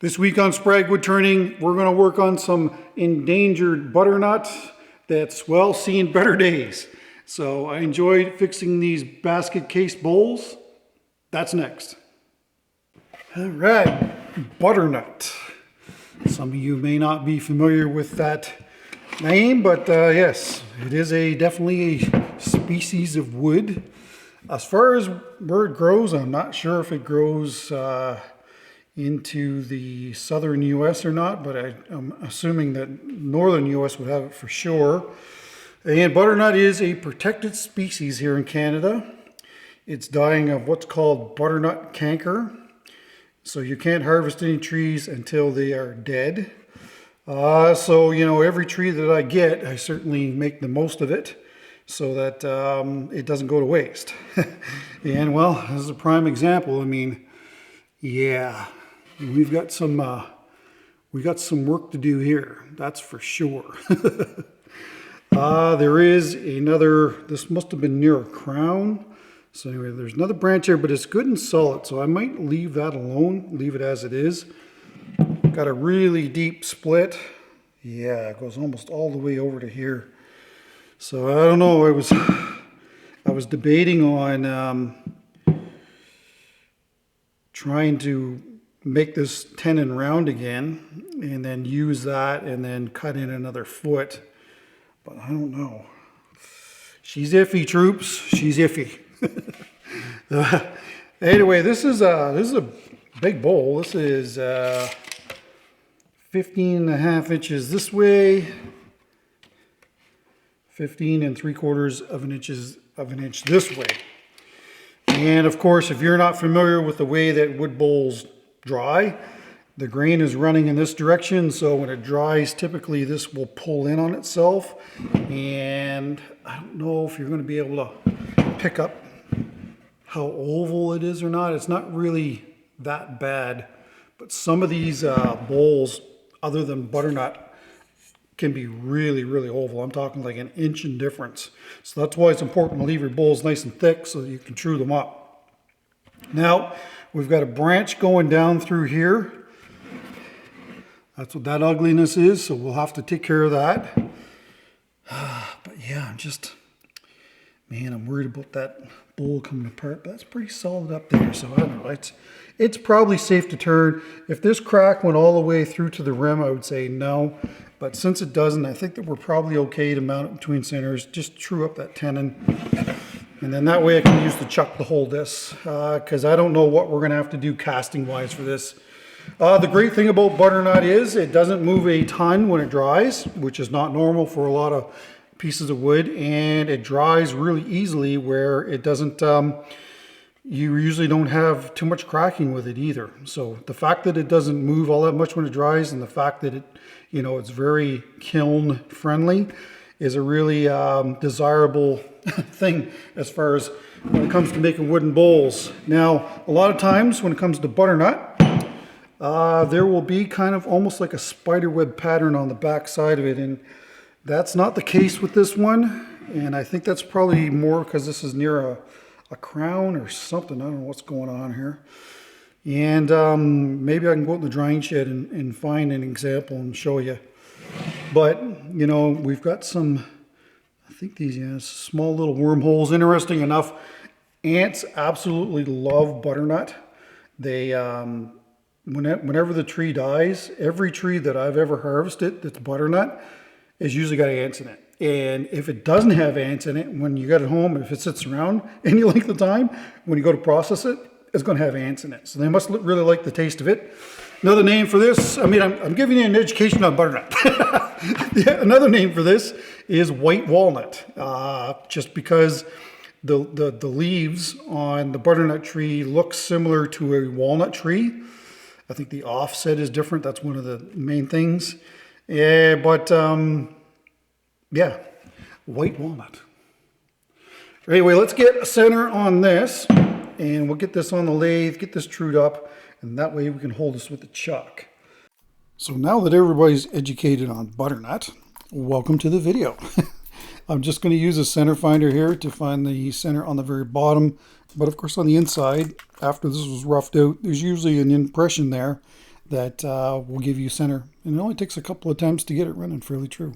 This week on Sprague Woodturning, we're going to work on some endangered butternut that's, well, seen better days. So I enjoyed fixing these basket case bowls. That's next. All right, butternut. Some of you may not be familiar with that name, but yes, it is definitely a species of wood. As far as where it grows, I'm not sure if it grows into the southern U.S. or not, but I'm assuming that northern U.S. would have it for sure. And butternut is a protected species here in Canada. It's dying of what's called butternut canker. So you can't harvest any trees until they are dead. So, you know, every tree that I get, I certainly make the most of it so that it doesn't go to waste. And well, as a prime example, I mean, yeah, we've got some work to do here. That's for sure. There is another, this must have been near a crown. So anyway, there's another branch here, but it's good and solid. So I might leave that alone, leave it as it is. Got a really deep split. Yeah, it goes almost all the way over to here. So I don't know, I was debating on trying to make this tenon round again and then use that and then cut in another foot. But I don't know. She's iffy, troops. She's iffy. Anyway, this is a big bowl. This is 15.5 inches this way, 15 3/4 of an inch this way. And of course, if you're not familiar with the way that wood bowls dry, the grain is running in this direction, so when it dries, typically this will pull in on itself. And I don't know if you're going to be able to pick up how oval it is or not. It's not really that bad, but some of these bowls, other than butternut, can be really, really oval. I'm talking like an inch in difference. So that's why it's important to leave your bowls nice and thick so that you can true them up. Now, we've got a branch going down through here. That's what that ugliness is, so we'll have to take care of that. But yeah, I'm worried about that bowl coming apart, but that's pretty solid up there, so I don't know. It's probably safe to turn. If this crack went all the way through to the rim, I would say no. But since it doesn't, I think that we're probably okay to mount it between centers. Just true up that tenon. And then that way I can use the chuck to hold this, because I don't know what we're going to have to do casting-wise for this. The great thing about butternut is it doesn't move a ton when it dries, which is not normal for a lot of pieces of wood, and it dries really easily where it doesn't, you usually don't have too much cracking with it either. So the fact that it doesn't move all that much when it dries, and the fact that it, you know, it's very kiln friendly is a really desirable thing as far as when it comes to making wooden bowls. Now, a lot of times when it comes to butternut, there will be kind of almost like a spiderweb pattern on the back side of it, and that's not the case with this one. And I think that's probably more because this is near a crown or something. I don't know what's going on here. And maybe I can go out in the drying shed and find an example and show you. But, you know, we've got some, I think these, yeah, small little wormholes. Interesting enough, ants absolutely love butternut. They, whenever the tree dies, every tree that I've ever harvested that's butternut has usually got ants in it. And if it doesn't have ants in it, when you get it home, if it sits around any length of time, when you go to process it, it's going to have ants in it. So they must really like the taste of it. Another name for this, I mean, I'm giving you an education on butternut. Yeah, another name for this is white walnut, just because the leaves on the butternut tree look similar to a walnut tree. I think the offset is different. That's one of the main things. Yeah, but yeah, white walnut. Anyway, let's get a center on this, and we'll get this on the lathe, get this trued up, and that way we can hold this with the chuck. So now that everybody's educated on butternut, welcome to the video. I'm just going to use a center finder here to find the center on the very bottom. But of course on the inside, after this was roughed out, there's usually an impression there that will give you center. And it only takes a couple of attempts to get it running fairly true.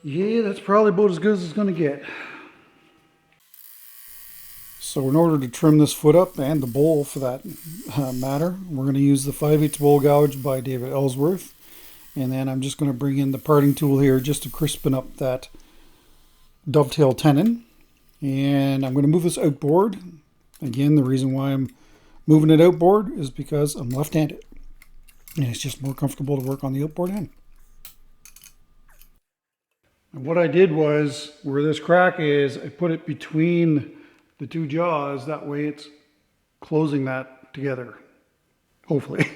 Yeah, that's probably about as good as it's going to get. So in order to trim this foot up, and the bowl for that matter, we're going to use the 5/8 bowl gouge by David Ellsworth. And then I'm just going to bring in the parting tool here just to crispen up that dovetail tenon. And I'm going to move this outboard. Again, the reason why I'm moving it outboard is because I'm left-handed. And it's just more comfortable to work on the outboard end. And what I did was, where this crack is, I put it between the two jaws. That way it's closing that together. Hopefully.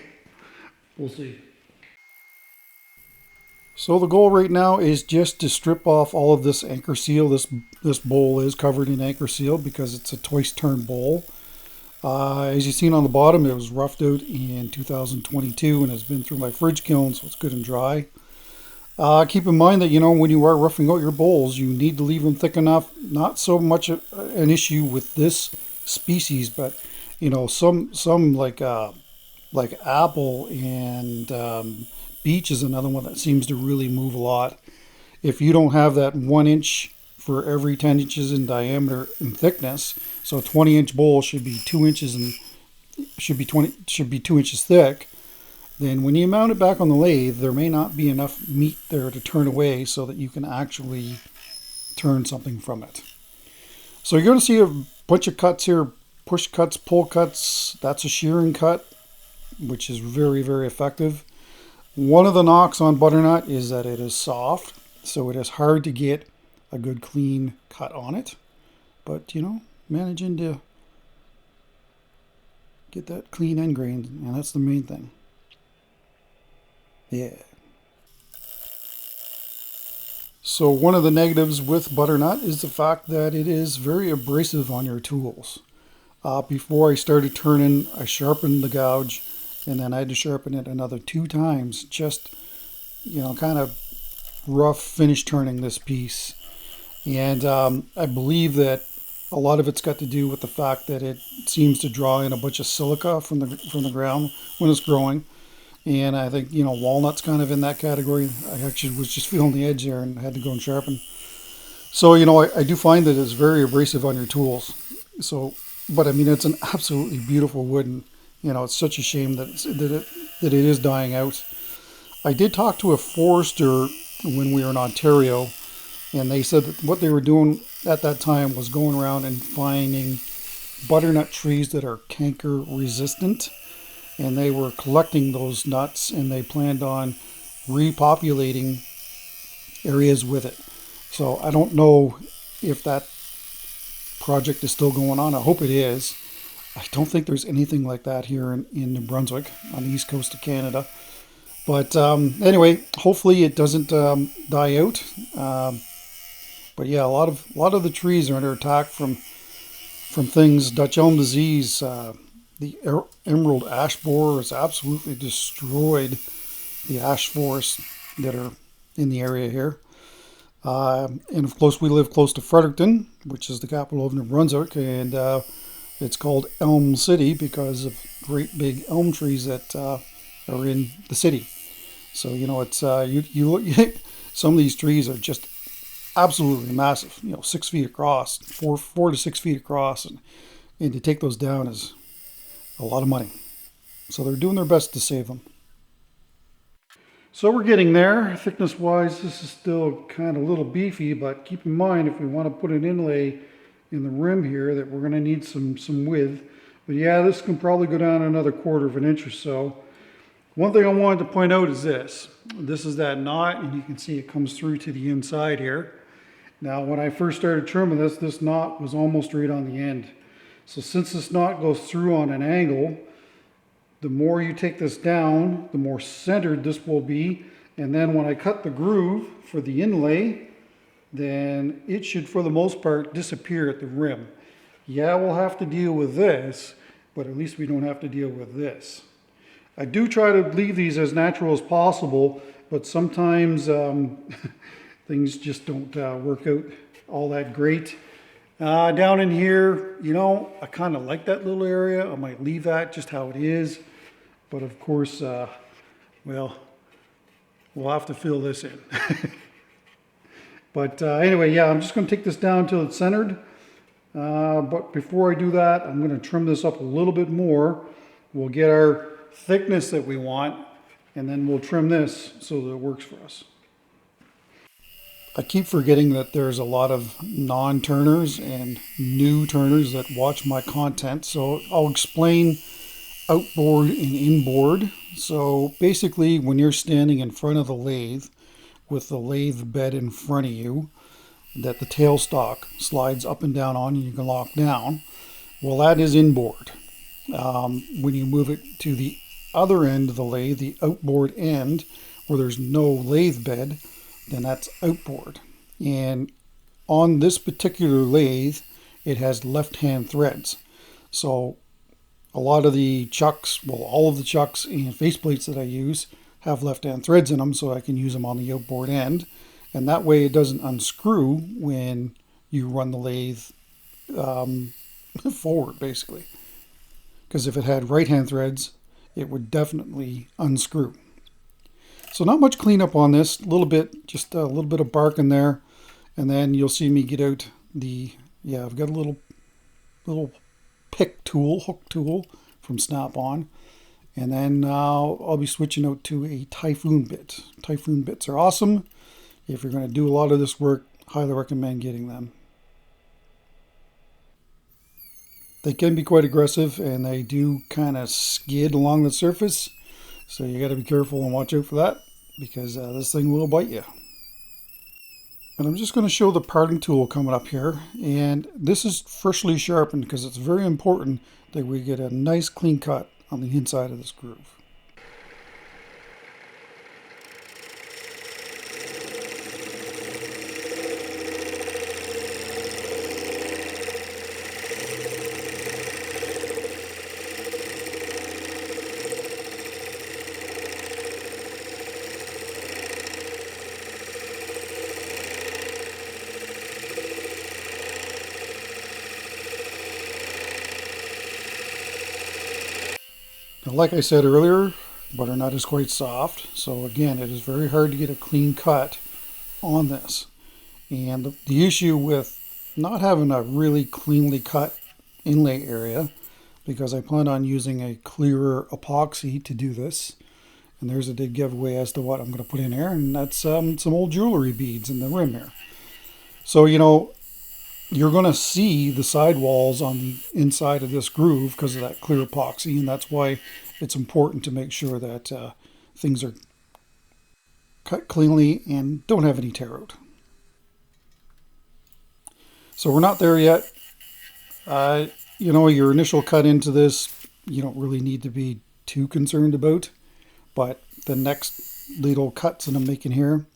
We'll see. So the goal right now is just to strip off all of this anchor seal. This bowl is covered in anchor seal because it's a twice turn bowl. As you've seen on the bottom, it was roughed out in 2022 and has been through my fridge kiln, so it's good and dry. Keep in mind that, when you are roughing out your bowls, you need to leave them thick enough. Not so much an issue with this species, but some like apple and beech is another one that seems to really move a lot. If you don't have that 1 inch for every 10 inches in diameter and thickness, so a 20-inch bowl should be 2 inches and should be 2 inches thick, then when you mount it back on the lathe, there may not be enough meat there to turn away so that you can actually turn something from it. So you're going to see a bunch of cuts here, push cuts, pull cuts. That's a shearing cut, which is very, very effective. One of the knocks on butternut is that it is soft, so it is hard to get a good clean cut on it. But, managing to get that clean end grain, and that's the main thing. Yeah. So one of the negatives with butternut is the fact that it is very abrasive on your tools. Before I started turning, I sharpened the gouge, and then I had to sharpen it another 2 times, just, kind of rough finish turning this piece. And I believe that a lot of it's got to do with the fact that it seems to draw in a bunch of silica from the ground when it's growing. And I think, walnut's kind of in that category. I actually was just feeling the edge there and had to go and sharpen. So, I do find that it's very abrasive on your tools. So, but I mean, it's an absolutely beautiful wood, and, it's such a shame that it is dying out. I did talk to a forester when we were in Ontario, and they said that what they were doing at that time was going around and finding butternut trees that are canker resistant. And they were collecting those nuts, and they planned on repopulating areas with it. So I don't know if that project is still going on. I hope it is. I don't think there's anything like that here in New Brunswick on the east coast of Canada. But anyway, hopefully it doesn't die out. But yeah, a lot of the trees are under attack from things. Dutch elm disease. The emerald ash borer has absolutely destroyed the ash forests that are in the area here. And of course, we live close to Fredericton, which is the capital of New Brunswick, and it's called Elm City because of great big elm trees that are in the city. So it's you look, some of these trees are just absolutely massive. 6 feet across, 4 to 6 feet across, and to take those down is a lot of money. So they're doing their best to save them. So we're getting there. Thickness wise, this is still kind of a little beefy, but keep in mind if we want to put an inlay in the rim here that we're going to need some width. But yeah, this can probably go down another 1/4 of an inch or so. One thing I wanted to point out is this. This is that knot, and you can see it comes through to the inside here. Now when I first started trimming this knot was almost right on the end. So since this knot goes through on an angle, the more you take this down, the more centered this will be. And then when I cut the groove for the inlay, then it should, for the most part, disappear at the rim. Yeah, we'll have to deal with this, but at least we don't have to deal with this. I do try to leave these as natural as possible, but sometimes things just don't work out all that great. Down in here, I kind of like that little area. I might leave that just how it is. But of course, well, we'll have to fill this in. But anyway, yeah, I'm just going to take this down until it's centered. But before I do that, I'm going to trim this up a little bit more. We'll get our thickness that we want, and then we'll trim this so that it works for us. I keep forgetting that there's a lot of non-turners and new turners that watch my content, so I'll explain outboard and inboard. So basically, when you're standing in front of the lathe with the lathe bed in front of you that the tailstock slides up and down on and you can lock down, well, that is inboard. When you move it to the other end of the lathe, the outboard end, where there's no lathe bed, then that's outboard. And on this particular lathe, it has left-hand threads. So a lot of the chucks, well, all of the chucks and faceplates that I use have left-hand threads in them, so I can use them on the outboard end. And that way it doesn't unscrew when you run the lathe forward, basically. Because if it had right-hand threads, it would definitely unscrew. So not much cleanup on this, a little bit, just a little bit of bark in there. And then you'll see me get out the, yeah, I've got a little pick tool, hook tool from Snap-on. And then I'll be switching out to a Typhoon bit. Typhoon bits are awesome. If you're going to do a lot of this work, highly recommend getting them. They can be quite aggressive, and they do kind of skid along the surface. So you got to be careful and watch out for that, because this thing will bite you. And I'm just going to show the parting tool coming up here. And this is freshly sharpened because it's very important that we get a nice clean cut on the inside of this groove. Now, like I said earlier, butternut is quite soft, so again, it is very hard to get a clean cut on this. And the issue with not having a really cleanly cut inlay area, because I plan on using a clearer epoxy to do this, and there's a big giveaway as to what I'm going to put in here, and that's some old jewelry beads in the rim here. So, you know, you're going to see the sidewalls on the inside of this groove because of that clear epoxy, and that's why it's important to make sure that things are cut cleanly and don't have any tear out. So we're not there yet. You know, your initial cut into this, you don't really need to be too concerned about, but the next little cuts that I'm making here,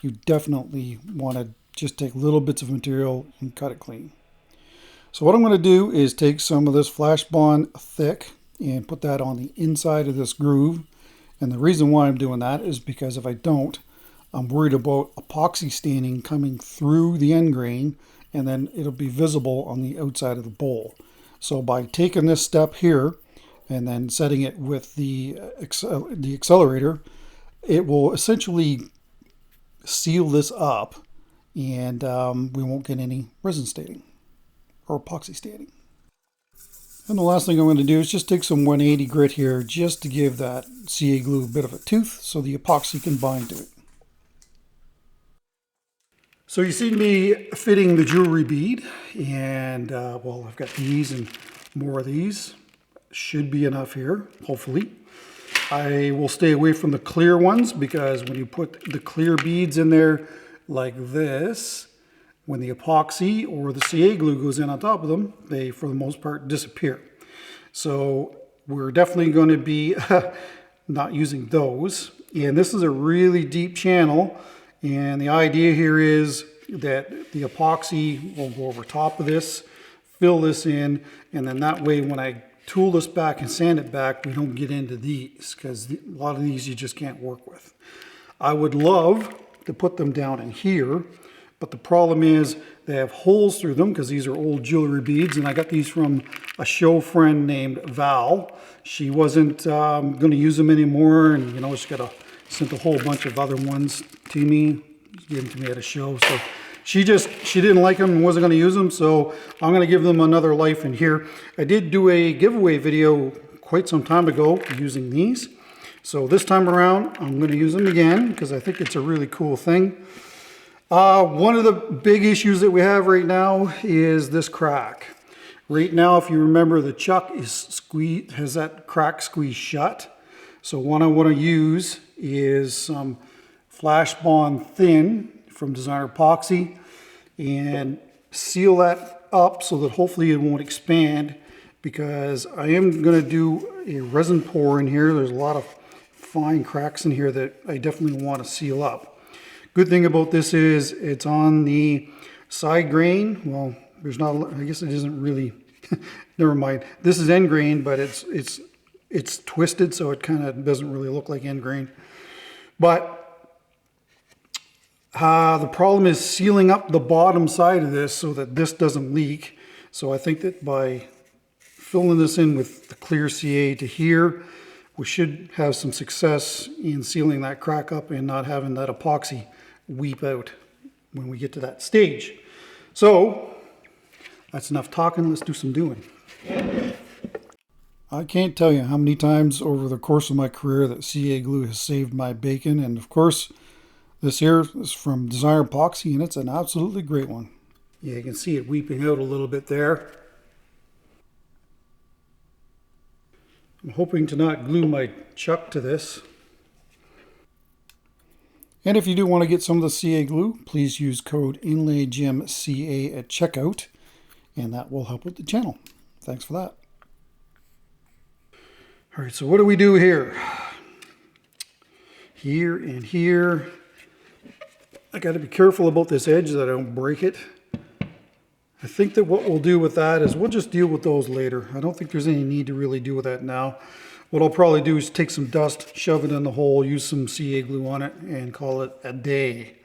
you definitely want to just take little bits of material and cut it clean. So what I'm going to do is take some of this Flash Bond thick and put that on the inside of this groove. And the reason why I'm doing that is because if I don't, I'm worried about epoxy staining coming through the end grain, and then it'll be visible on the outside of the bowl. So by taking this step here and then setting it with the accelerator, it will essentially seal this up, and we won't get any resin staining or epoxy staining. And the last thing I'm going to do is just take some 180 grit here just to give that CA glue a bit of a tooth so the epoxy can bind to it. So you see me fitting the jewelry bead, and well, I've got these and more of these. Should be enough here, hopefully. I will stay away from the clear ones because when you put the clear beads in there like this, when the epoxy or the CA glue goes in on top of them, they, for the most part, disappear. So we're definitely going to be not using those. And this is a really deep channel. And the idea here is that the epoxy will go over top of this, fill this in, and then that way when I tool this back and sand it back, we don't get into these, because a lot of these you just can't work with. I would love to put them down in here, but the problem is they have holes through them because these are old jewelry beads, and I got these from a show friend named Val. She wasn't going to use them anymore, and you know, sent a whole bunch of other ones to me, gave them to me at a show. So she didn't like them and wasn't going to use them, so I'm going to give them another life in here. I did do a giveaway video quite some time ago using these. So this time around, I'm going to use them again because I think it's a really cool thing. One of the big issues that we have right now is this crack. Right now, if you remember, the chuck has that crack squeezed shut. So what I want to use is some Flash Bond Thin from Designer Epoxy and seal that up so that hopefully it won't expand, because I am going to do a resin pour in here. There's a lot of fine cracks in here that I definitely want to seal up. Good thing about this is it's on the side grain. Well, there's not, I guess it isn't really, never mind. This is end grain, but it's twisted, so it kind of doesn't really look like end grain. But the problem is sealing up the bottom side of this so that this doesn't leak. So I think that by filling this in with the clear CA to here, we should have some success in sealing that crack up and not having that epoxy weep out when we get to that stage. So that's enough talking, let's do some doing. I can't tell you how many times over the course of my career that CA glue has saved my bacon, and of course this here is from Designer Epoxy and it's an absolutely great one. Yeah, you can see it weeping out a little bit there. I'm hoping to not glue my chuck to this. And if you do want to get some of the CA glue, please use code InlayGemCA at checkout, and that will help with the channel. Thanks for that. All right, so what do we do here? Here and here. I got to be careful about this edge that I don't break it. I think that what we'll do with that is we'll just deal with those later. I don't think there's any need to really do with that now. What I'll probably do is take some dust, shove it in the hole, use some CA glue on it, and call it a day.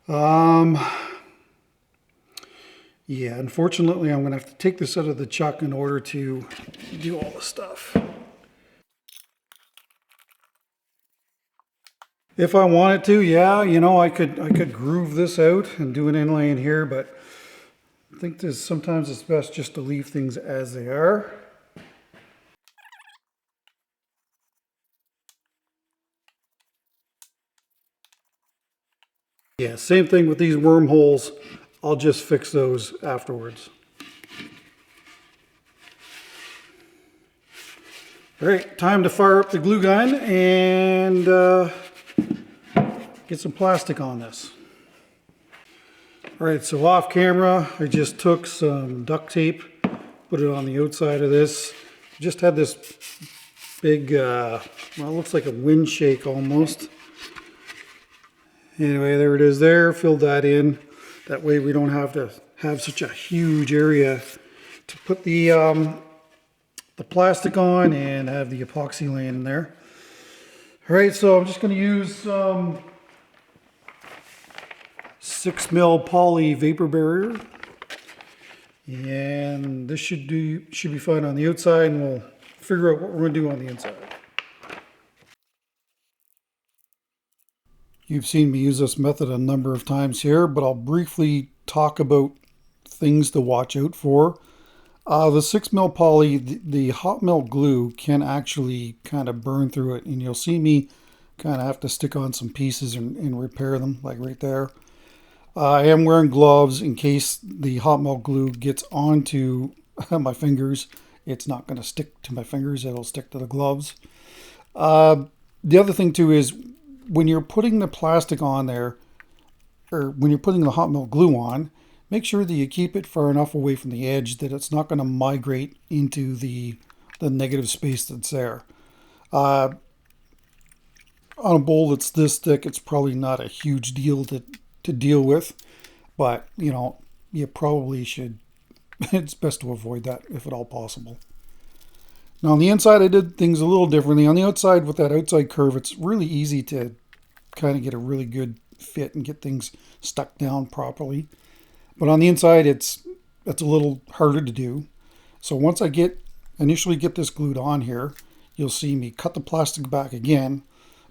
Yeah, unfortunately, I'm going to have to take this out of the chuck in order to do all the stuff. If I wanted to, yeah, you know, I could groove this out and do an inlay in here, but I think sometimes it's best just to leave things as they are. Yeah, same thing with these wormholes. I'll just fix those afterwards. All right, time to fire up the glue gun and get some plastic on this. All right, so off camera, I just took some duct tape, put it on the outside of this. Just had this big, well, it looks like a wind shake almost. Anyway, there it is there, filled that in. That way we don't have to have such a huge area to put the plastic on and have the epoxy laying in there. All right, so I'm just going to use some 6mm poly vapor barrier. And this should be fine on the outside, and we'll figure out what we're going to do on the inside. You've seen me use this method a number of times here, but I'll briefly talk about things to watch out for. The 6mm poly, the hot melt glue can actually kind of burn through it, and you'll see me kind of have to stick on some pieces and repair them, like right there. I am wearing gloves in case the hot melt glue gets onto my fingers. It's not going to stick to my fingers, it'll stick to the gloves. The other thing too is when you're putting the plastic on there, or when you're putting the hot melt glue on, make sure that you keep it far enough away from the edge that it's not going to migrate into the negative space that's there. On a bowl that's this thick, it's probably not a huge deal to deal with, but you know, you probably should, it's best to avoid that if at all possible. Now on the inside I did things a little differently. On the outside with that outside curve, it's really easy to kind of get a really good fit and get things stuck down properly. But on the inside, it's a little harder to do. So once I initially get this glued on here, you'll see me cut the plastic back again.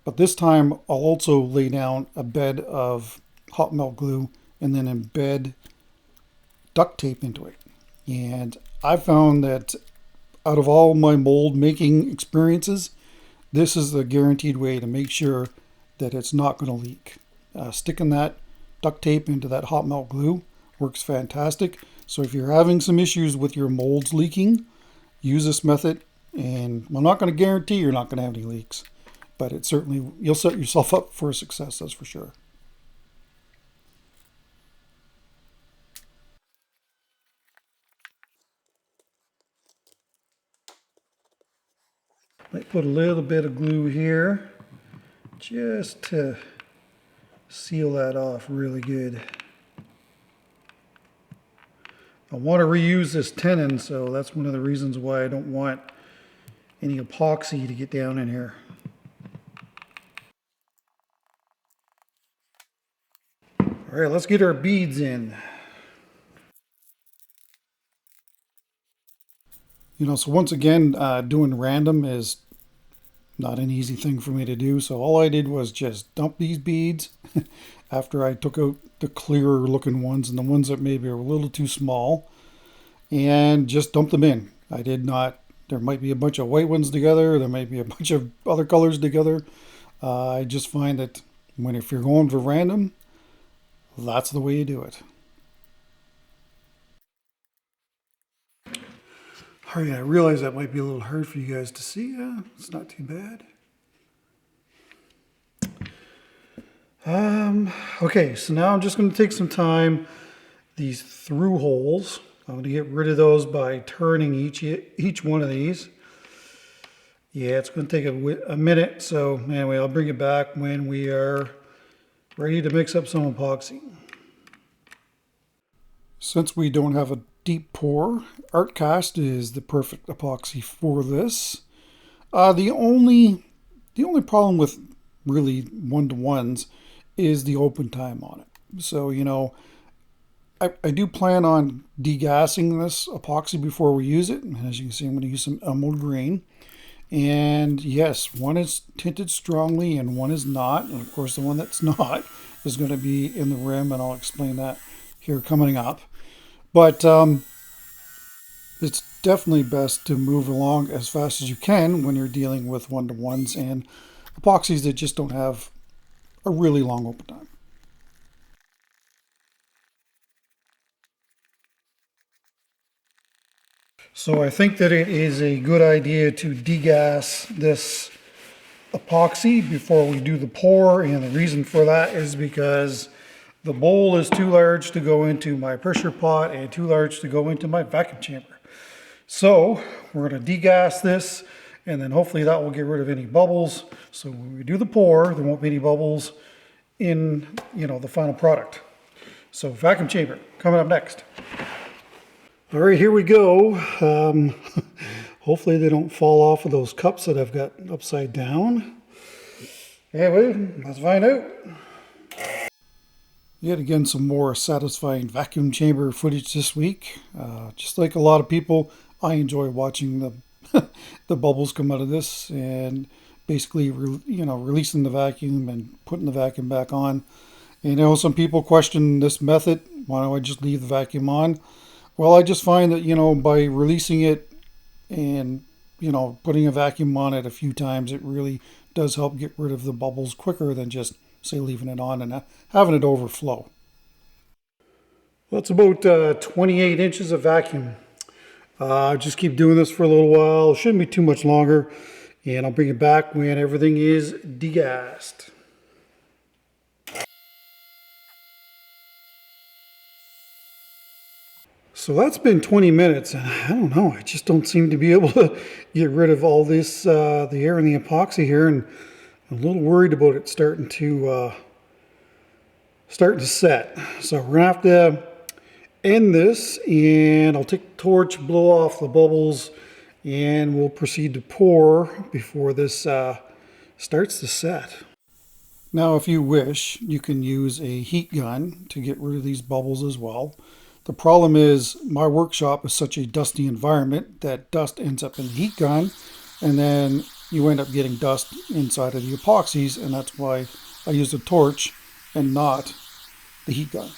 But this time I'll also lay down a bed of hot melt glue and then embed duct tape into it. And I found that out of all my mold making experiences, this is the guaranteed way to make sure that it's not going to leak. Sticking that duct tape into that hot melt glue works fantastic. So if you're having some issues with your molds leaking, use this method, and I'm not going to guarantee you're not going to have any leaks, but it certainly, you'll set yourself up for a success, that's for sure. Might put a little bit of glue here just to seal that off really good. I want to reuse this tenon, so that's one of the reasons why I don't want any epoxy to get down in here. All right, let's get our beads in. You know, so once again, doing random is not an easy thing for me to do. So all I did was just dump these beads after I took out the clearer looking ones and the ones that maybe are a little too small, and just dump them in. I did not, there might be a bunch of white ones together, there might be a bunch of other colors together. I just find that if you're going for random, that's the way you do it. All right, I realize that might be a little hard for you guys to see. It's not too bad. Okay, so now I'm just going to take some time. These through holes, I'm going to get rid of those by turning each one of these. Yeah, it's going to take a minute. So anyway, I'll bring it back when we are ready to mix up some epoxy. Since we don't have a deep pour, Art Cast is the perfect epoxy for this. The only problem with really one-to-ones is the open time on it. So, you know, I do plan on degassing this epoxy before we use it. And as you can see, I'm going to use some emerald green. And yes, one is tinted strongly and one is not. And of course, the one that's not is going to be in the rim, and I'll explain that here coming up. But it's definitely best to move along as fast as you can when you're dealing with one-to-ones and epoxies that just don't have a really long open time. So I think that it is a good idea to degas this epoxy before we do the pour, and the reason for that is because the bowl is too large to go into my pressure pot and too large to go into my vacuum chamber. So we're going to degas this, and then hopefully that will get rid of any bubbles. So when we do the pour, there won't be any bubbles in, you know, the final product. So vacuum chamber coming up next. All right, here we go. Hopefully they don't fall off of those cups that I've got upside down. Anyway, let's find out. Yet again, some more satisfying vacuum chamber footage this week. Just like a lot of people, I enjoy watching the the bubbles come out of this and basically, releasing the vacuum and putting the vacuum back on. And I know some people question this method. Why don't I just leave the vacuum on? Well, I just find that, by releasing it and, putting a vacuum on it a few times, it really does help get rid of the bubbles quicker than just, say, leaving it on and having it overflow. Well, it's about 28 inches of vacuum. Just keep doing this for a little while. It shouldn't be too much longer. And I'll bring it back when everything is degassed. So that's been 20 minutes, and I don't know, I just don't seem to be able to get rid of all this, the air in the epoxy here, and I'm a little worried about it starting to set. So we're gonna have to end this, and I'll take the torch, blow off the bubbles, and we'll proceed to pour before this starts to set. Now, if you wish, you can use a heat gun to get rid of these bubbles as well. The problem is my workshop is such a dusty environment that dust ends up in the heat gun, and then you end up getting dust inside of the epoxies, and that's why I use a torch and not the heat gun.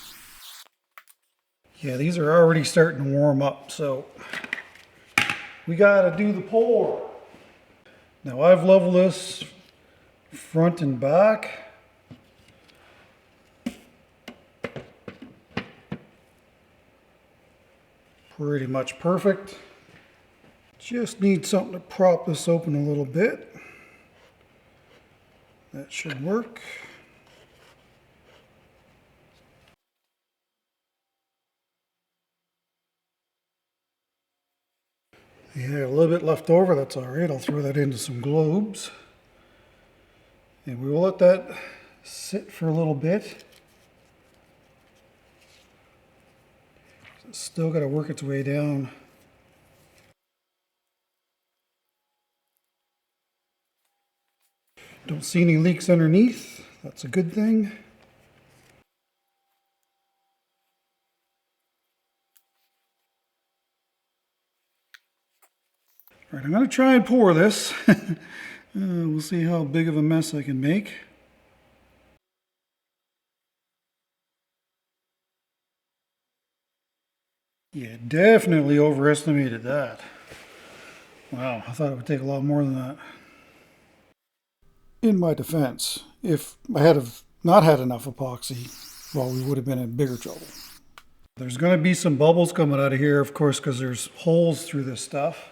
Yeah, these are already starting to warm up, so we gotta do the pour. Now I've leveled this front and back. Pretty much perfect. Just need something to prop this open a little bit. That should work. Yeah, a little bit left over, that's all right. I'll throw that into some globes. And we will let that sit for a little bit. It's still got to work its way down. Don't see any leaks underneath. That's a good thing. All right, I'm going to try and pour this. We'll see how big of a mess I can make. Yeah, definitely overestimated that. Wow, I thought it would take a lot more than that. In my defense, if I had have not had enough epoxy, well, we would have been in bigger trouble. There's going to be some bubbles coming out of here, of course, because there's holes through this stuff.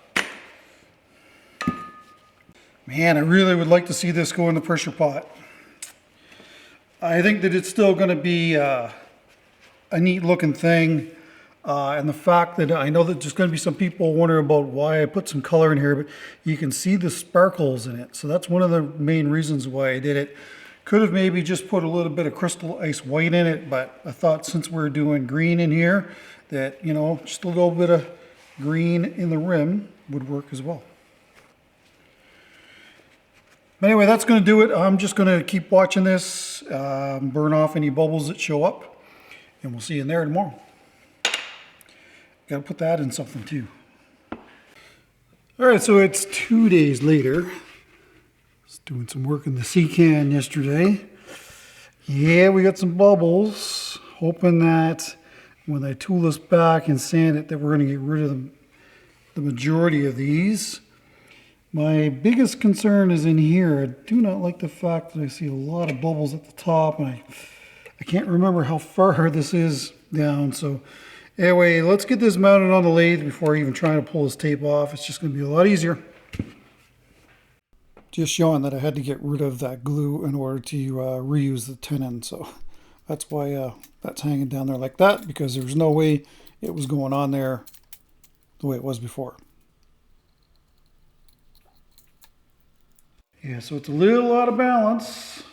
Man, I really would like to see this go in the pressure pot. I think that it's still going to be a neat looking thing. And the fact that I know that there's going to be some people wondering about why I put some color in here, but you can see the sparkles in it. So that's one of the main reasons why I did it. Could have maybe just put a little bit of crystal ice white in it, but I thought since we're doing green in here, that, you know, just a little bit of green in the rim would work as well. Anyway, that's going to do it. I'm just going to keep watching this, burn off any bubbles that show up, and we'll see you in there tomorrow. Got to put that in something too. All right, so it's 2 days later. I was doing some work in the sea can yesterday. Yeah, we got some bubbles. Hoping that when I tool this back and sand it, that we're going to get rid of the majority of these. My biggest concern is in here. I do not like the fact that I see a lot of bubbles at the top, and I can't remember how far this is down. So anyway, let's get this mounted on the lathe before even trying to pull this tape off. It's just going to be a lot easier. Just showing that I had to get rid of that glue in order to reuse the tenon. So that's why that's hanging down there like that, because there's no way it was going on there the way it was before. Yeah, so it's a little out of balance.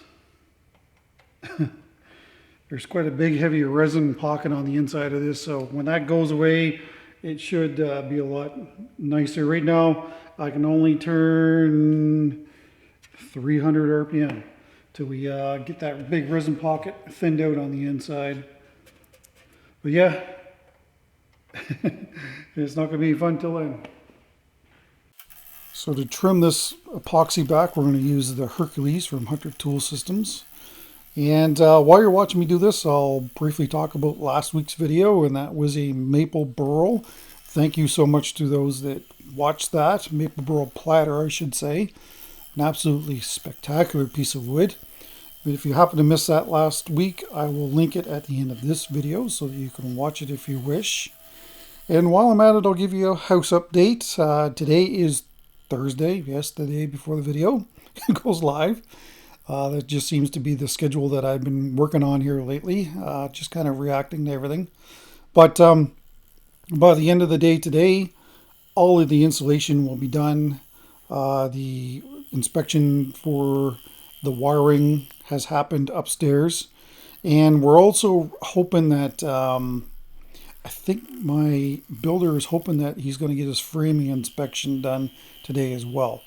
There's quite a big heavy resin pocket on the inside of this, so when that goes away, it should be a lot nicer. Right now, I can only turn 300 RPM till we get that big resin pocket thinned out on the inside. But yeah, it's not going to be fun till then. So to trim this epoxy back, we're going to use the Hercules from Hunter Tool Systems. And while you're watching me do this, I'll briefly talk about last week's video, and that was a maple burl. Thank you so much to those that watched that. Maple burl platter, I should say. An absolutely spectacular piece of wood. But if you happen to miss that last week, I will link it at the end of this video so that you can watch it if you wish. And while I'm at it, I'll give you a house update. Today is Thursday, yes, the day before the video goes live. That just seems to be the schedule that I've been working on here lately, just kind of reacting to everything. But by the end of the day today, all of the installation will be done. The inspection for the wiring has happened upstairs. And we're also hoping that, I think my builder is hoping that he's going to get his framing inspection done today as well,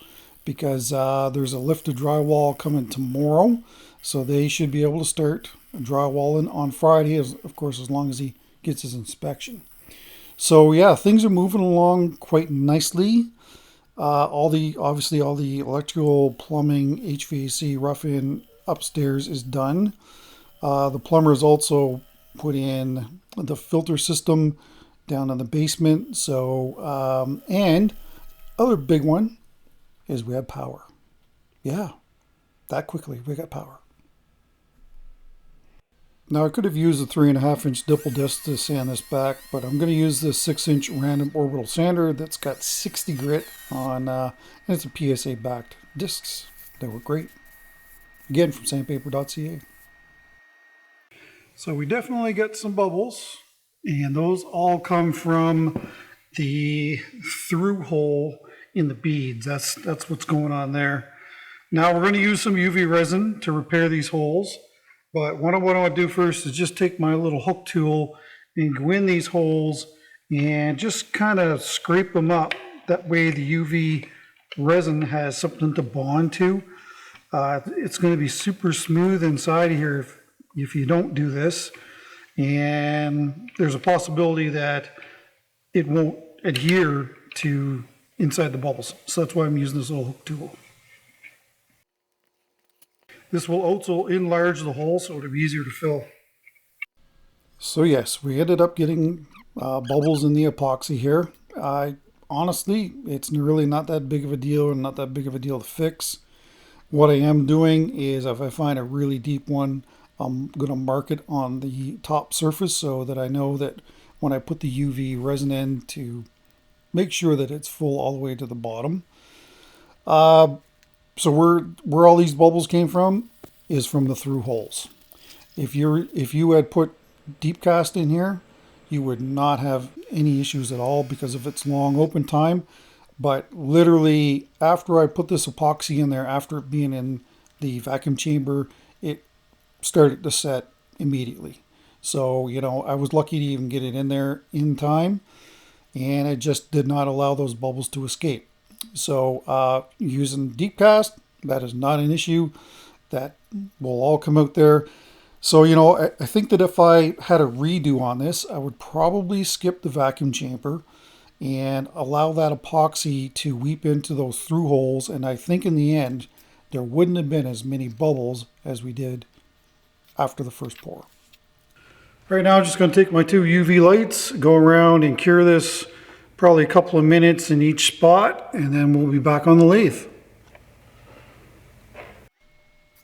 because there's a lifted drywall coming tomorrow So they should be able to start drywalling on Friday, of course, as long as he gets his inspection. So yeah, things are moving along quite nicely. Obviously all the electrical, plumbing, HVAC, rough-in upstairs is done. The plumbers also put in the filter system down in the basement. So and other big one is we have power. Yeah, that quickly we got power. Now I could have used a 3.5-inch dipple disc to sand this back, but I'm going to use this 6-inch random orbital sander that's got 60 grit on, and it's a PSA backed discs. They work great. Again, from sandpaper.ca. So we definitely get some bubbles, and those all come from the through hole in the beads. That's what's going on there. Now we're going to use some UV resin to repair these holes. But what I want to do first is just take my little hook tool and go in these holes and just kind of scrape them up. That way the UV resin has something to bond to. It's going to be super smooth inside here if you don't do this. And there's a possibility that it won't adhere to inside the bubbles. So that's why I'm using this little hook tool. This will also enlarge the hole so it'll be easier to fill. So yes, we ended up getting bubbles in the epoxy here. Honestly, it's really not that big of a deal and not that big of a deal to fix. What I am doing is if I find a really deep one, I'm going to mark it on the top surface so that I know that when I put the UV resin in to make sure that it's full all the way to the bottom. So where all these bubbles came from is from the through holes. If you had put deep cast in here, you would not have any issues at all because of its long open time. But literally after I put this epoxy in there, after it being in the vacuum chamber, it started to set immediately. So, I was lucky to even get it in there in time, and it just did not allow those bubbles to escape. So using deep cast, that is not an issue. That will all come out there. So, I think that if I had a redo on this, I would probably skip the vacuum chamber and allow that epoxy to weep into those through holes. And I think in the end, there wouldn't have been as many bubbles as we did after the first pour. Right now, I'm just going to take my 2 UV lights, go around and cure this probably a couple of minutes in each spot, and then we'll be back on the lathe.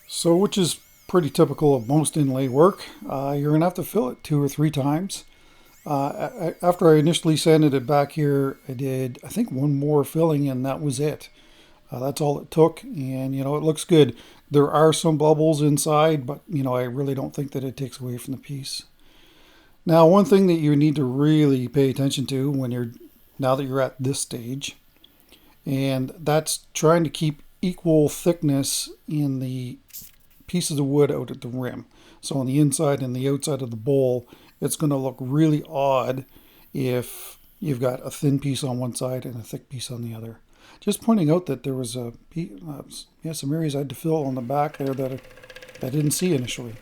So, which is pretty typical of most inlay work, you're going to have to fill it 2 or 3 times. After I initially sanded it back here, I did, I think, 1 more filling, and that was it. That's all it took, and it looks good. There are some bubbles inside, but I really don't think that it takes away from the piece. Now, one thing that you need to really pay attention to now that you're at this stage, and that's trying to keep equal thickness in the pieces of wood out at the rim. So on the inside and the outside of the bowl, it's going to look really odd if you've got a thin piece on one side and a thick piece on the other. Just pointing out that there was some areas I had to fill on the back there that I didn't see initially.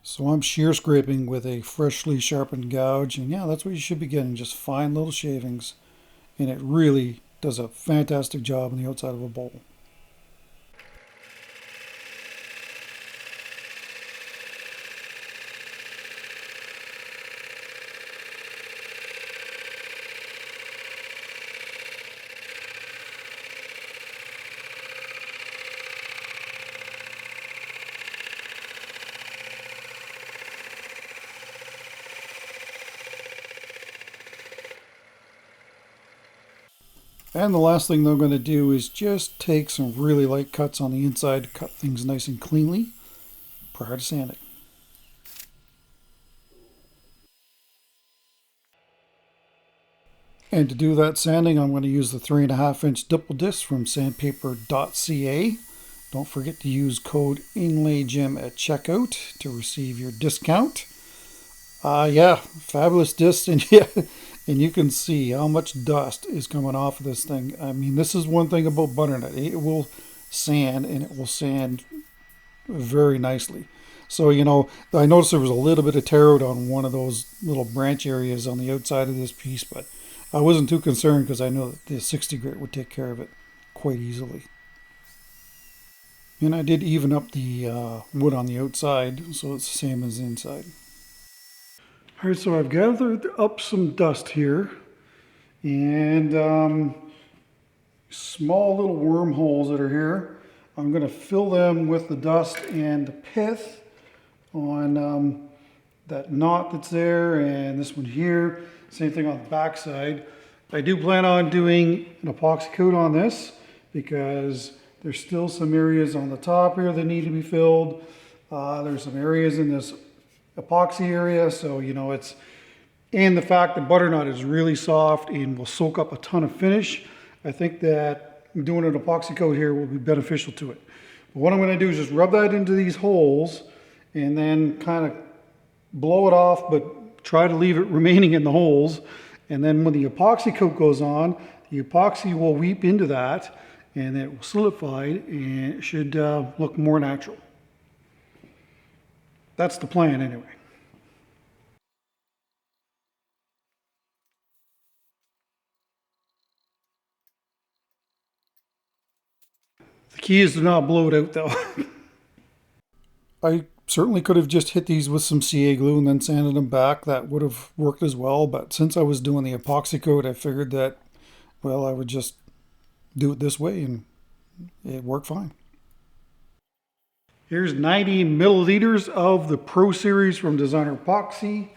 So I'm shear scraping with a freshly sharpened gouge, and yeah, that's what you should be getting, just fine little shavings, and it really does a fantastic job on the outside of a bowl. And the last thing they're going to do is just take some really light cuts on the inside to cut things nice and cleanly prior to sanding. And to do that sanding, I'm going to use the 3.5-inch dipple disc from sandpaper.ca. Don't forget to use code INLAYGEM at checkout to receive your discount. Yeah, fabulous disc, and yeah, and you can see how much dust is coming off of this thing. I mean, this is one thing about Butternut. It will sand, and it will sand very nicely. So, you know, I noticed there was a little bit of tear out on one of those little branch areas on the outside of this piece, but I wasn't too concerned because I know that the 60 grit would take care of it quite easily. And I did even up the wood on the outside, so it's the same as the inside. All right, so I've gathered up some dust here, and small little wormholes that are here. I'm going to fill them with the dust and the pith on that knot that's there, and this one here. Same thing on the back side. I do plan on doing an epoxy coat on this because there's still some areas on the top here that need to be filled. There's some areas in this epoxy area, so you know and the fact that butternut is really soft and will soak up a ton of finish. I think that doing an epoxy coat here will be beneficial to it. But what I'm going to do is just rub that into these holes and then kind of blow it off, but try to leave it remaining in the holes. And then when the epoxy coat goes on, the epoxy will weep into that and it will solidify and it should look more natural. That's the plan anyway. The key is to not blow it out though. I certainly could have just hit these with some CA glue and then sanded them back. That would have worked as well, but since I was doing the epoxy coat, I figured that, well, I would just do it this way and it worked fine. Here's 90 milliliters of the Pro Series from Designer Epoxy.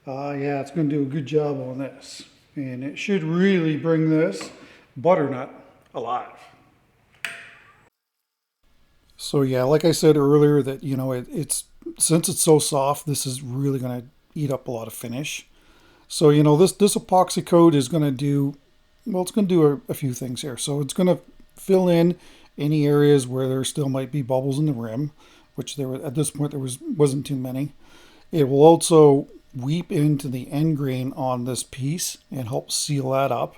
Yeah, it's going to do a good job on this. And it should really bring this butternut alive. So yeah, like I said earlier, that you know it's since it's so soft, this is really going to eat up a lot of finish. So you know this epoxy coat is going to do, well, it's going to do a few things here. So it's going to fill in any areas where there still might be bubbles in the rim, which there were, at this point there wasn't too many. It will also weep into the end grain on this piece and help seal that up,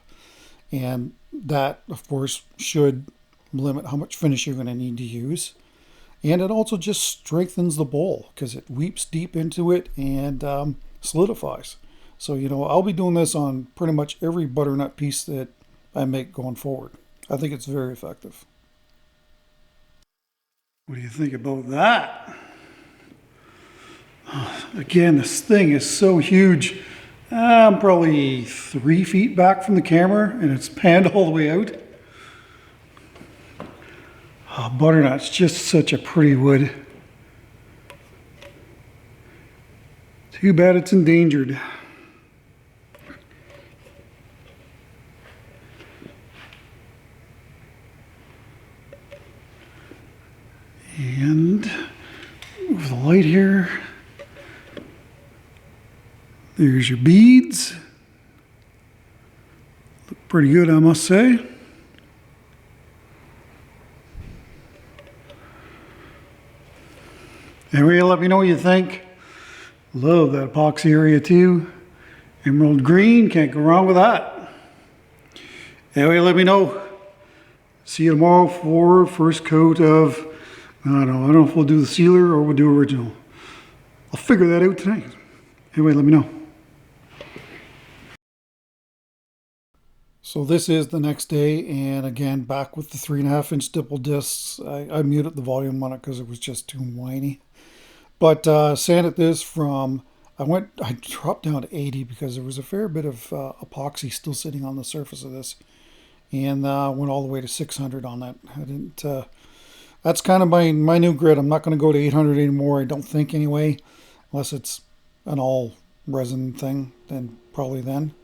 and that of course should limit how much finish you're going to need to use. And it also just strengthens the bowl because it weeps deep into it and solidifies. So you know, I'll be doing this on pretty much every butternut piece that I make going forward. I think it's very effective. What do you think about that? Again, this thing is so huge. I'm probably 3 feet back from the camera and it's panned all the way out. Oh, butternut's just such a pretty wood. Too bad it's endangered. And with the light here, there's your beads. Look pretty good, I must say. Anyway, let me know what you think. Love that epoxy area too. Emerald green, can't go wrong with that. Anyway, let me know. See you tomorrow for first coat of, I don't know if we'll do the sealer or we'll do original. I'll figure that out tonight. Anyway, let me know. So this is the next day, and again, back with the 3.5-inch dipple discs. I muted the volume on it because it was just too whiny. But sanded this from, I dropped down to 80 because there was a fair bit of epoxy still sitting on the surface of this. And went all the way to 600 on that. I didn't, that's kind of my new grid. I'm not going to go to 800 anymore, I don't think anyway. Unless it's an all resin thing, then probably then.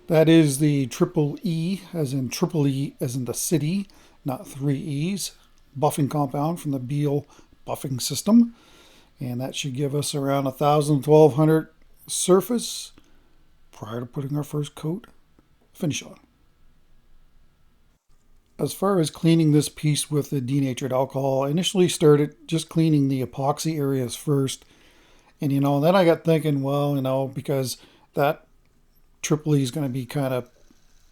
That is the triple E, as in the city, not 3 E's, buffing compound from the Beal buffing system. And that should give us around 1,000, 1,200 surface prior to putting our first coat finish on. As far as cleaning this piece with the denatured alcohol, I initially started just cleaning the epoxy areas first. And then I got thinking, well, because that triply is going to be kind of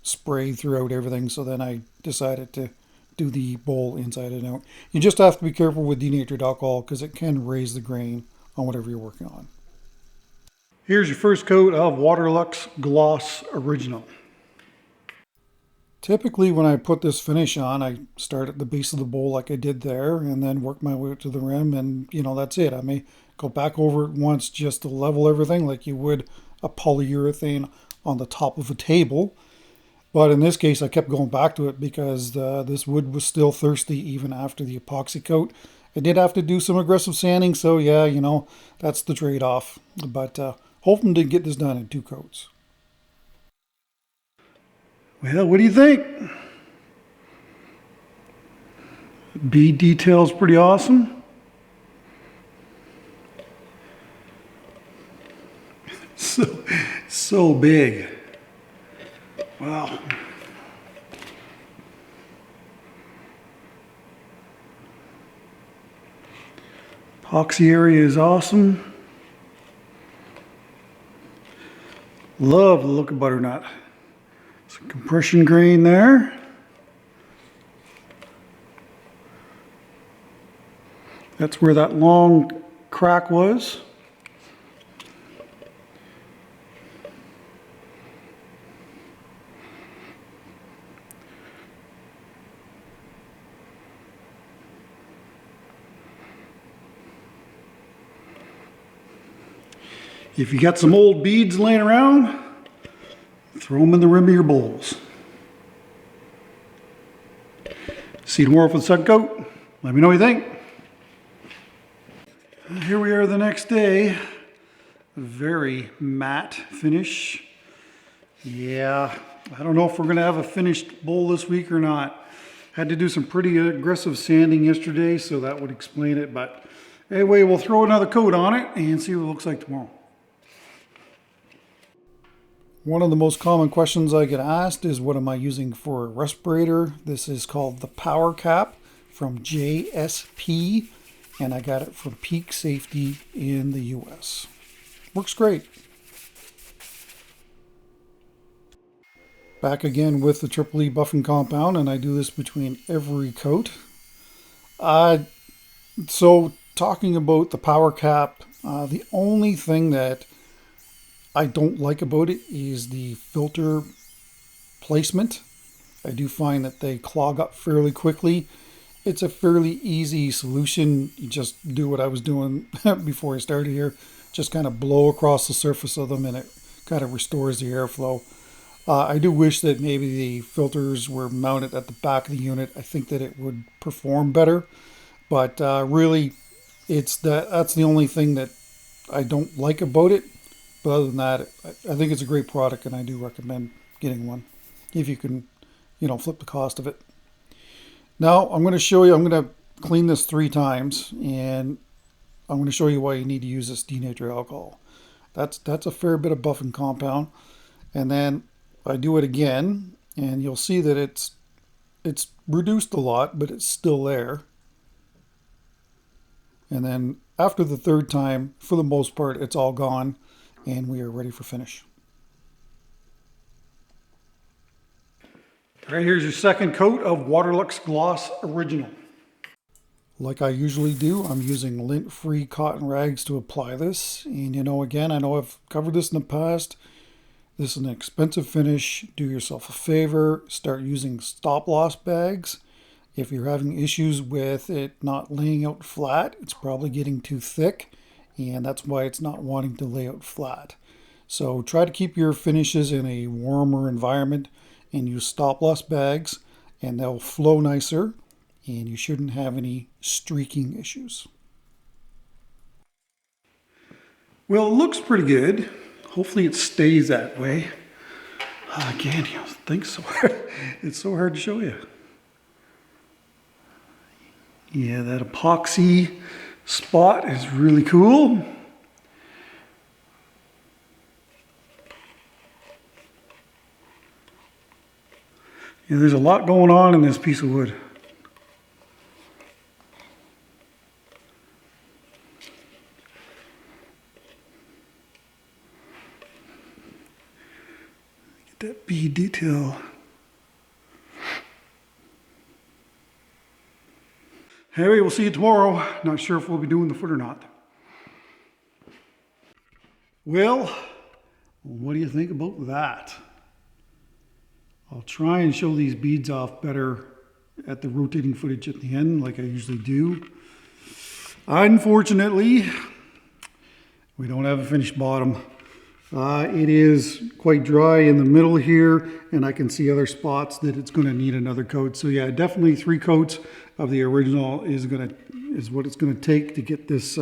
sprayed throughout everything. So then I decided to do the bowl inside and out. You just have to be careful with denatured alcohol because it can raise the grain on whatever you're working on. Here's your first coat of Waterlux Gloss Original. Typically when I put this finish on, I start at the base of the bowl like I did there and then work my way up to the rim, and that's it. I may go back over it once just to level everything like you would a polyurethane on the top of a table. But in this case, I kept going back to it because this wood was still thirsty even after the epoxy coat. I did have to do some aggressive sanding, so yeah, that's the trade-off. But hoping to get this done in 2 coats. Well, what do you think? Bead detail's pretty awesome. So big. Wow. Epoxy area is awesome. Love the look of Butternut. Some compression grain there. That's where that long crack was. If you got some old beads laying around, throw them in the rim of your bowls. See you tomorrow for the second coat. Let me know what you think. Here we are the next day. Very matte finish. Yeah, I don't know if we're going to have a finished bowl this week or not. Had to do some pretty aggressive sanding yesterday, so that would explain it. But anyway, we'll throw another coat on it and see what it looks like tomorrow. One of the most common questions I get asked is, what am I using for a respirator? This is called the Power Cap from JSP, and I got it from Peak Safety in the US. Works great. Back again with the Triple E buffing compound, and I do this between every coat. So talking about the Power Cap, the only thing that I don't like about it is the filter placement. I do find that they clog up fairly quickly. It's a fairly easy solution. You just do what I was doing before I started here. Just kind of blow across the surface of them and it kind of restores the airflow. I do wish that maybe the filters were mounted at the back of the unit. I think that it would perform better. But really, that's the only thing that I don't like about it. But other than that, I think it's a great product, and I do recommend getting one if you can, flip the cost of it. Now I'm going to show you. I'm going to clean this 3 times, and I'm going to show you why you need to use this denatured alcohol. That's a fair bit of buffing compound, and then I do it again, and you'll see that it's reduced a lot, but it's still there. And then after the 3rd time, for the most part, it's all gone. And we are ready for finish. All right, here's your second coat of Waterlux Gloss Original. Like I usually do, I'm using lint-free cotton rags to apply this. And again, I know I've covered this in the past. This is an expensive finish. Do yourself a favor, start using stop-loss bags. If you're having issues with it not laying out flat, it's probably getting too thick. And that's why it's not wanting to lay out flat. So try to keep your finishes in a warmer environment and use stop-loss bags, and they'll flow nicer, and you shouldn't have any streaking issues. Well, it looks pretty good. Hopefully it stays that way. Again, think so hard. It's so hard to show you. Yeah, that epoxy spot is really cool. Yeah, there's a lot going on in this piece of wood. Get that bead detail. Anyway, we'll see you tomorrow. Not sure if we'll be doing the foot or not. Well, what do you think about that? I'll try and show these beads off better at the rotating footage at the end, like I usually do. Unfortunately, we don't have a finished bottom. It is quite dry in the middle here, and I can see other spots that it's going to need another coat. So yeah, definitely 3 coats of the original is what it's going to take to get this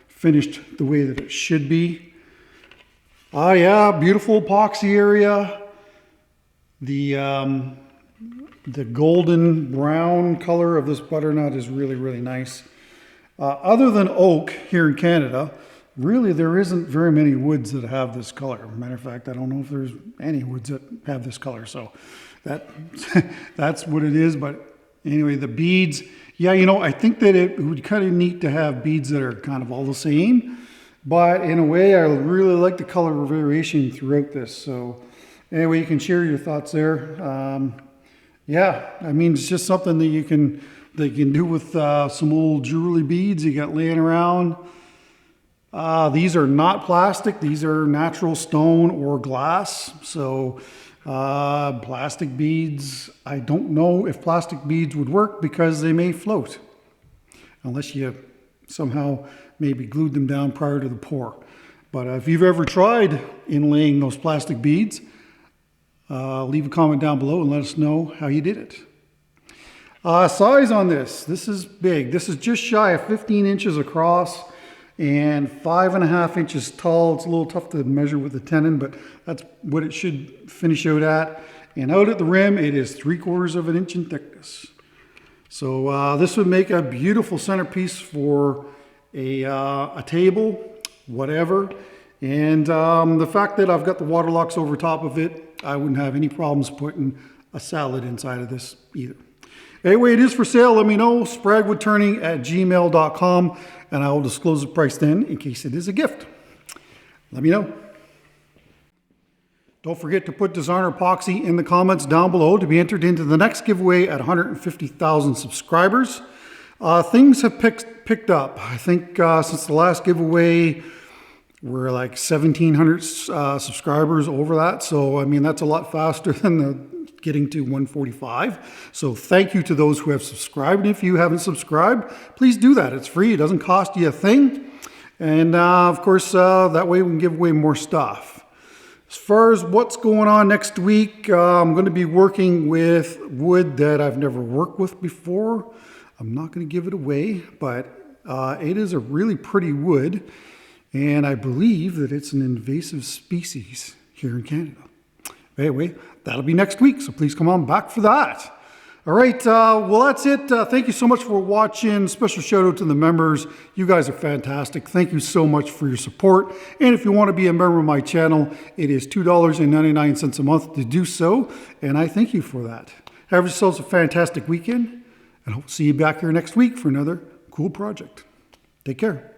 finished the way that it should be. Yeah, beautiful epoxy area. The golden brown color of this butternut is really, really nice. Other than oak here in Canada, really there isn't very many woods that have this color. Matter of fact, I don't know if there's any woods that have this color. So that's what it is. But anyway, the beads, yeah, you know, I think that it would kind of neat to have beads that are kind of all the same. But in a way, I really like the color variation throughout this. So anyway, you can share your thoughts there. Yeah, I mean, it's just something that you can do with some old jewelry beads you got laying around. These are not plastic. These are natural stone or glass. So plastic beads, I don't know if plastic beads would work because they may float. Unless you somehow maybe glued them down prior to the pour. But if you've ever tried inlaying those plastic beads, leave a comment down below and let us know how you did it. Size on this is big. This is just shy of 15 inches across and 5.5 inches tall. It's a little tough to measure with the tenon, but that's what it should finish out at. And out at the rim, it is 3/4 of an inch in thickness. So this would make a beautiful centerpiece for a table, whatever. And the fact that I've got the water locks over top of it, I wouldn't have any problems putting a salad inside of this either. Anyway, it is for sale. Let me know. spraguewoodturning@gmail.com, and I will disclose the price then in case it is a gift. Let me know. Don't forget to put designer epoxy in the comments down below to be entered into the next giveaway at 150,000 subscribers. Things have picked up. I think since the last giveaway, we're like 1,700 subscribers over that. So, I mean, that's a lot faster than getting to 145. So thank you to those who have subscribed. And if you haven't subscribed, please do that. It's free. It doesn't cost you a thing. And of course, that way we can give away more stuff. As far as what's going on next week, I'm going to be working with wood that I've never worked with before. I'm not going to give it away, but it is a really pretty wood. And I believe that it's an invasive species here in Canada. Anyway, that'll be next week, so please come on back for that. All right, well, that's it. Thank you so much for watching. Special shout out to the members. You guys are fantastic. Thank you so much for your support. And if you want to be a member of my channel, it is $2.99 a month to do so. And I thank you for that. Have yourselves a fantastic weekend. And hope to see you back here next week for another cool project. Take care.